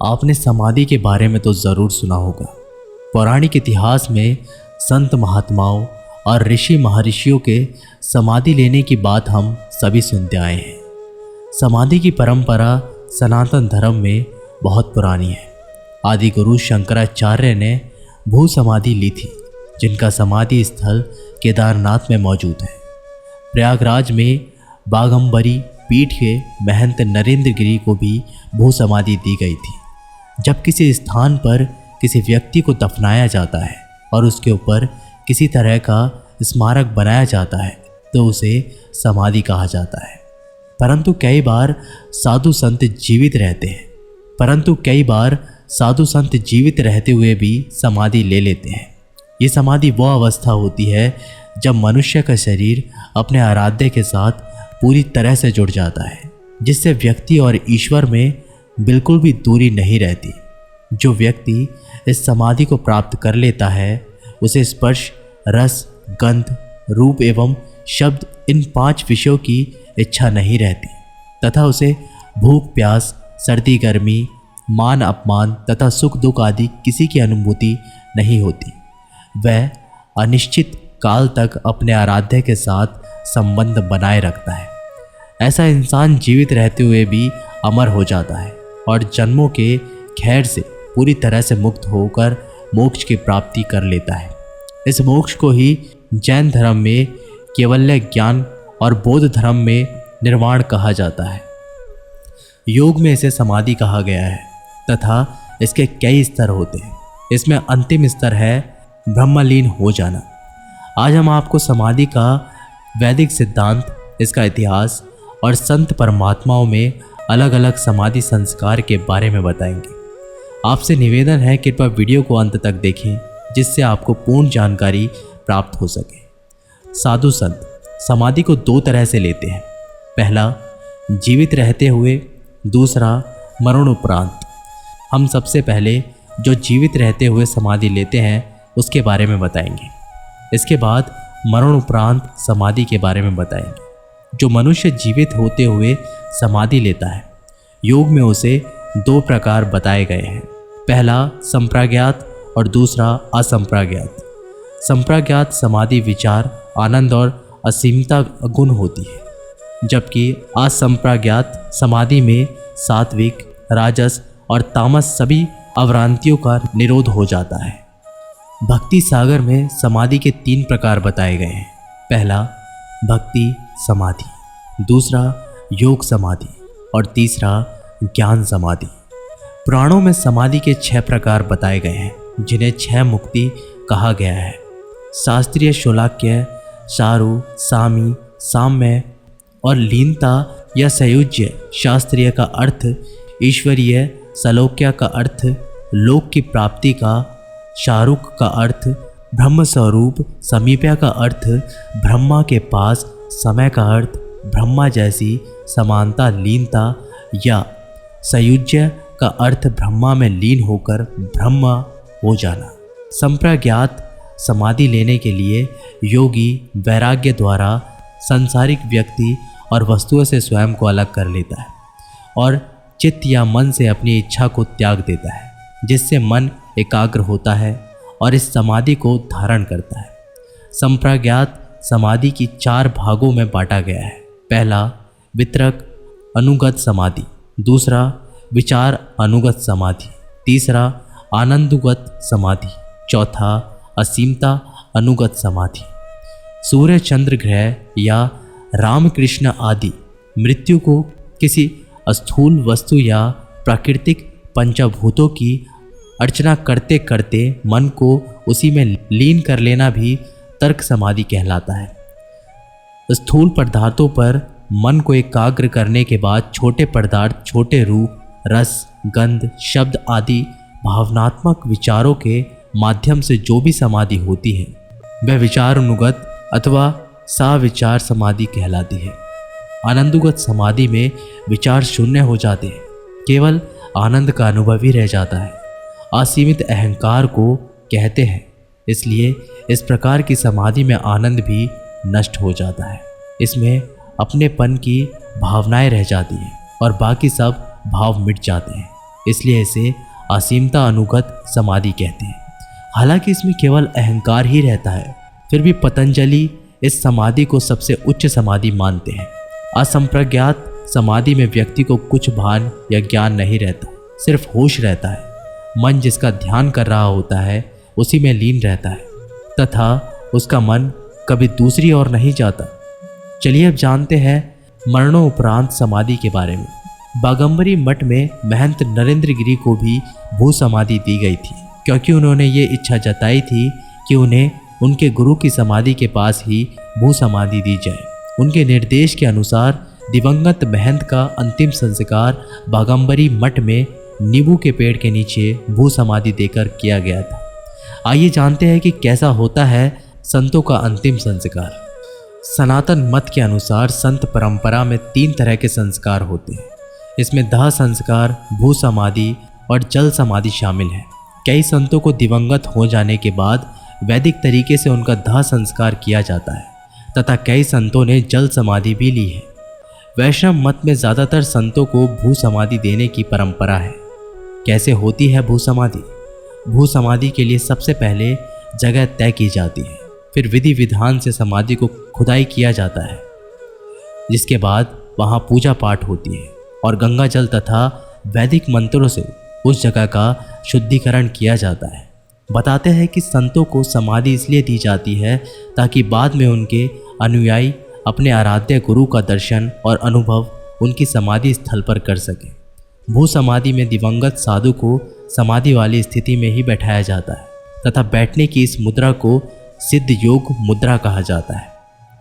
आपने समाधि के बारे में तो ज़रूर सुना होगा। पौराणिक इतिहास में संत महात्माओं और ऋषि महर्षियों के समाधि लेने की बात हम सभी सुनते आए हैं। समाधि की परंपरा सनातन धर्म में बहुत पुरानी है। आदि गुरु शंकराचार्य ने भू समाधि ली थी, जिनका समाधि स्थल केदारनाथ में मौजूद है। प्रयागराज में बाघंबरी पीठ के महंत नरेंद्र गिरी को भी भू समाधि दी गई थी। जब किसी स्थान पर किसी व्यक्ति को दफनाया जाता है और उसके ऊपर किसी तरह का स्मारक बनाया जाता है तो उसे समाधि कहा जाता है। परंतु कई बार साधु संत जीवित रहते हुए भी समाधि ले लेते हैं। ये समाधि वह अवस्था होती है जब मनुष्य का शरीर अपने आराध्य के साथ पूरी तरह से जुड़ जाता है, जिससे व्यक्ति और ईश्वर में बिल्कुल भी दूरी नहीं रहती। जो व्यक्ति इस समाधि को प्राप्त कर लेता है उसे स्पर्श, रस, गंध, रूप एवं शब्द, इन 5 विषयों की इच्छा नहीं रहती तथा उसे भूख प्यास, सर्दी गर्मी, मान अपमान तथा सुख दुख आदि किसी की अनुभूति नहीं होती। वह अनिश्चित काल तक अपने आराध्य के साथ संबंध बनाए रखता है। ऐसा इंसान जीवित रहते हुए भी अमर हो जाता है और जन्मों के खैर से पूरी तरह से मुक्त होकर मोक्ष की प्राप्ति कर लेता है। इस मोक्ष को ही जैन धर्म में कैवल्य ज्ञान और बौद्ध धर्म में निर्वाण कहा जाता है। योग में इसे समाधि कहा गया है तथा इसके कई स्तर होते हैं। इसमें अंतिम स्तर है ब्रह्मलीन हो जाना। आज हम आपको समाधि का वैदिक सिद्धांत, इसका इतिहास और संत परमात्माओं में अलग अलग समाधि संस्कार के बारे में बताएंगे। आपसे निवेदन है कि कृपया वीडियो को अंत तक देखें, जिससे आपको पूर्ण जानकारी प्राप्त हो सके। साधु संत समाधि को 2 तरह से लेते हैं। पहला, जीवित रहते हुए, दूसरा मरण उपरांत। हम सबसे पहले जो जीवित रहते हुए समाधि लेते हैं उसके बारे में बताएंगे। इसके बाद मरण उपरांत समाधि के बारे में बताएंगे। जो मनुष्य जीवित होते हुए समाधि लेता है, योग में उसे 2 प्रकार बताए गए हैं। पहला संप्राज्ञात और दूसरा असंप्राज्ञात। संप्राज्ञात समाधि विचार, आनंद और असीमता गुण होती है, जबकि असंप्राज्ञात समाधि में सात्विक, राजस और तामस सभी अवरांतियों का निरोध हो जाता है। भक्ति सागर में समाधि के 3 प्रकार बताए गए हैं। पहला भक्ति समाधि, दूसरा योग समाधि और तीसरा ज्ञान समाधि। पुराणों में समाधि के 6 प्रकार बताए गए हैं, जिन्हें 6 मुक्ति कहा गया है। शास्त्रीय शोलाक्य, चारु, सामी, साम्य और लीनता या संयुज्य। शास्त्रीय का अर्थ ईश्वरीय, सलोक्य का अर्थ लोक की प्राप्ति का, शारुक का अर्थ ब्रह्म स्वरूप, समीप्य का अर्थ ब्रह्मा के पास, समय का अर्थ ब्रह्मा जैसी समानता, लीनता या संयुज्य का अर्थ ब्रह्मा में लीन होकर ब्रह्मा हो जाना। संप्रज्ञात समाधि लेने के लिए योगी वैराग्य द्वारा सांसारिक व्यक्ति और वस्तुओं से स्वयं को अलग कर लेता है और चित्त या मन से अपनी इच्छा को त्याग देता है, जिससे मन एकाग्र होता है और इस समाधि को धारण करता है। संप्रज्ञात समाधि की 4 भागों में बांटा गया है। पहला वितरक अनुगत समाधि, दूसरा विचार अनुगत समाधि, तीसरा आनंदुगत समाधि, चौथा असीमता अनुगत समाधि। सूर्य, चंद्र ग्रह या रामकृष्ण आदि मृत्यु को किसी स्थूल वस्तु या प्राकृतिक पंचभूतों की अर्चना करते करते मन को उसी में लीन कर लेना भी तर्क समाधि कहलाता है। स्थूल पदार्थों पर मन को एकाग्र करने के बाद छोटे पदार्थ, छोटे रूप, रस, गंध, शब्द आदि भावनात्मक विचारों के माध्यम से जो भी समाधि होती है वह विचार अनुगत अथवा साविचार समाधि कहलाती है। आनंदुगत समाधि में विचार शून्य हो जाते हैं, केवल आनंद का अनुभव ही रह जाता है। असीमित अहंकार को कहते हैं, इसलिए इस प्रकार की समाधि में आनंद भी नष्ट हो जाता है। इसमें अपनेपन की भावनाएं रह जाती हैं और बाकी सब भाव मिट जाते हैं। इसलिए इसे असीमता अनुगत समाधि कहते हैं। हालांकि इसमें केवल अहंकार ही रहता है, फिर भी पतंजलि इस समाधि को सबसे उच्च समाधि मानते हैं। असंप्रज्ञात समाधि में व्यक्ति को कुछ भान या ज्ञान नहीं रहता, सिर्फ होश रहता है। मन जिसका ध्यान कर रहा होता है उसी में लीन रहता है तथा उसका मन कभी दूसरी ओर नहीं जाता। चलिए अब जानते हैं मरणोपरांत समाधि के बारे में। बागंबरी मठ में महंत नरेंद्र गिरी को भी भू समाधि दी गई थी, क्योंकि उन्होंने ये इच्छा जताई थी कि उन्हें उनके गुरु की समाधि के पास ही भू समाधि दी जाए। उनके निर्देश के अनुसार दिवंगत महंत का अंतिम संस्कार बागंबरी मठ में नींबू के पेड़ के नीचे भू समाधि देकर किया गया था। आइए जानते हैं कि कैसा होता है संतों का अंतिम संस्कार। सनातन मत के अनुसार संत परंपरा में 3 तरह के संस्कार होते हैं। इसमें दाह संस्कार, भू समाधि और जल समाधि शामिल है। कई संतों को दिवंगत हो जाने के बाद वैदिक तरीके से उनका दाह संस्कार किया जाता है तथा कई संतों ने जल समाधि भी ली है। वैष्णव मत में ज़्यादातर संतों को भू समाधि देने की परंपरा है। कैसे होती है भू समाधि? भू समाधि के लिए सबसे पहले जगह तय की जाती है, फिर विधि विधान से समाधि को खुदाई किया जाता है, जिसके बाद वहाँ पूजा पाठ होती है और गंगा जल तथा वैदिक मंत्रों से उस जगह का शुद्धिकरण किया जाता है। बताते हैं कि संतों को समाधि इसलिए दी जाती है ताकि बाद में उनके अनुयायी अपने आराध्य गुरु का दर्शन और अनुभव उनकी समाधि स्थल पर कर सकें। भू समाधि में दिवंगत साधु को समाधि वाली स्थिति में ही बैठाया जाता है तथा बैठने की इस मुद्रा को सिद्ध योग मुद्रा कहा जाता है।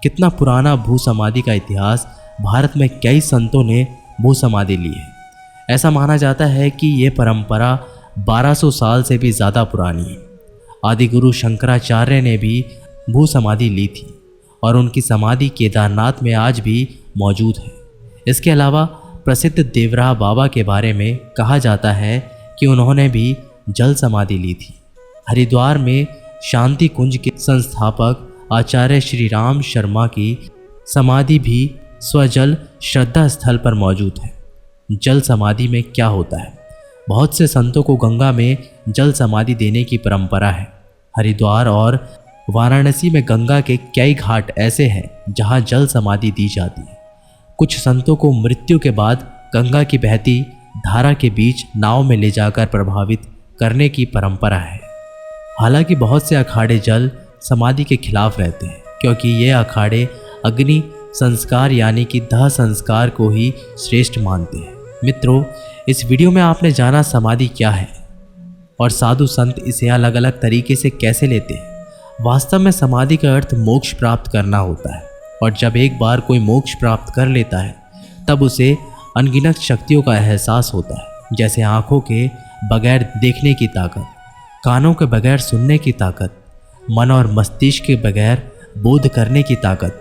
कितना पुराना भू समाधि का इतिहास! भारत में कई संतों ने भू समाधि ली है। ऐसा माना जाता है कि ये परंपरा 1200 साल से भी ज़्यादा पुरानी है। आदिगुरु शंकराचार्य ने भी भू समाधि ली थी और उनकी समाधि केदारनाथ में आज भी मौजूद है। इसके अलावा प्रसिद्ध देवराह बाबा के बारे में कहा जाता है कि उन्होंने भी जल समाधि ली थी। हरिद्वार में शांति कुंज के संस्थापक आचार्य श्री राम शर्मा की समाधि भी स्वजल श्रद्धा स्थल पर मौजूद है। जल समाधि में क्या होता है? बहुत से संतों को गंगा में जल समाधि देने की परंपरा है। हरिद्वार और वाराणसी में गंगा के कई घाट ऐसे हैं जहां जल समाधि दी जाती है। कुछ संतों को मृत्यु के बाद गंगा की बहती धारा के बीच नाव में ले जाकर प्रभावित करने की परंपरा है। हालांकि बहुत से अखाड़े जल समाधि के खिलाफ रहते हैं, क्योंकि ये अखाड़े अग्नि संस्कार यानी कि दाह संस्कार को ही श्रेष्ठ मानते हैं। मित्रों, इस वीडियो में आपने जाना समाधि क्या है और साधु संत इसे अलग अलग तरीके से कैसे लेते हैं। वास्तव में समाधि का अर्थ मोक्ष प्राप्त करना होता है, और जब एक बार कोई मोक्ष प्राप्त कर लेता है तब उसे अनगिनत शक्तियों का एहसास होता है, जैसे आँखों के बगैर देखने की ताकत, कानों के बगैर सुनने की ताकत, मन और मस्तिष्क के बगैर बोध करने की ताकत,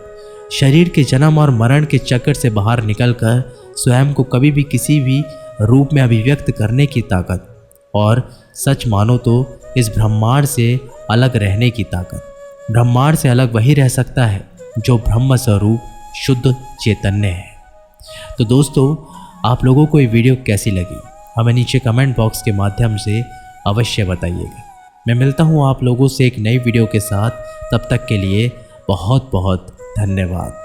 शरीर के जन्म और मरण के चक्कर से बाहर निकलकर स्वयं को कभी भी किसी भी रूप में अभिव्यक्त करने की ताकत, और सच मानो तो इस ब्रह्मांड से अलग रहने की ताकत। ब्रह्मांड से अलग वही रह सकता है जो ब्रह्म स्वरूप शुद्ध चैतन्य है। तो दोस्तों, आप लोगों को ये वीडियो कैसी लगी हमें नीचे कमेंट बॉक्स के माध्यम से अवश्य बताइएगा। मैं मिलता हूँ आप लोगों से एक नई वीडियो के साथ। तब तक के लिए बहुत बहुत धन्यवाद।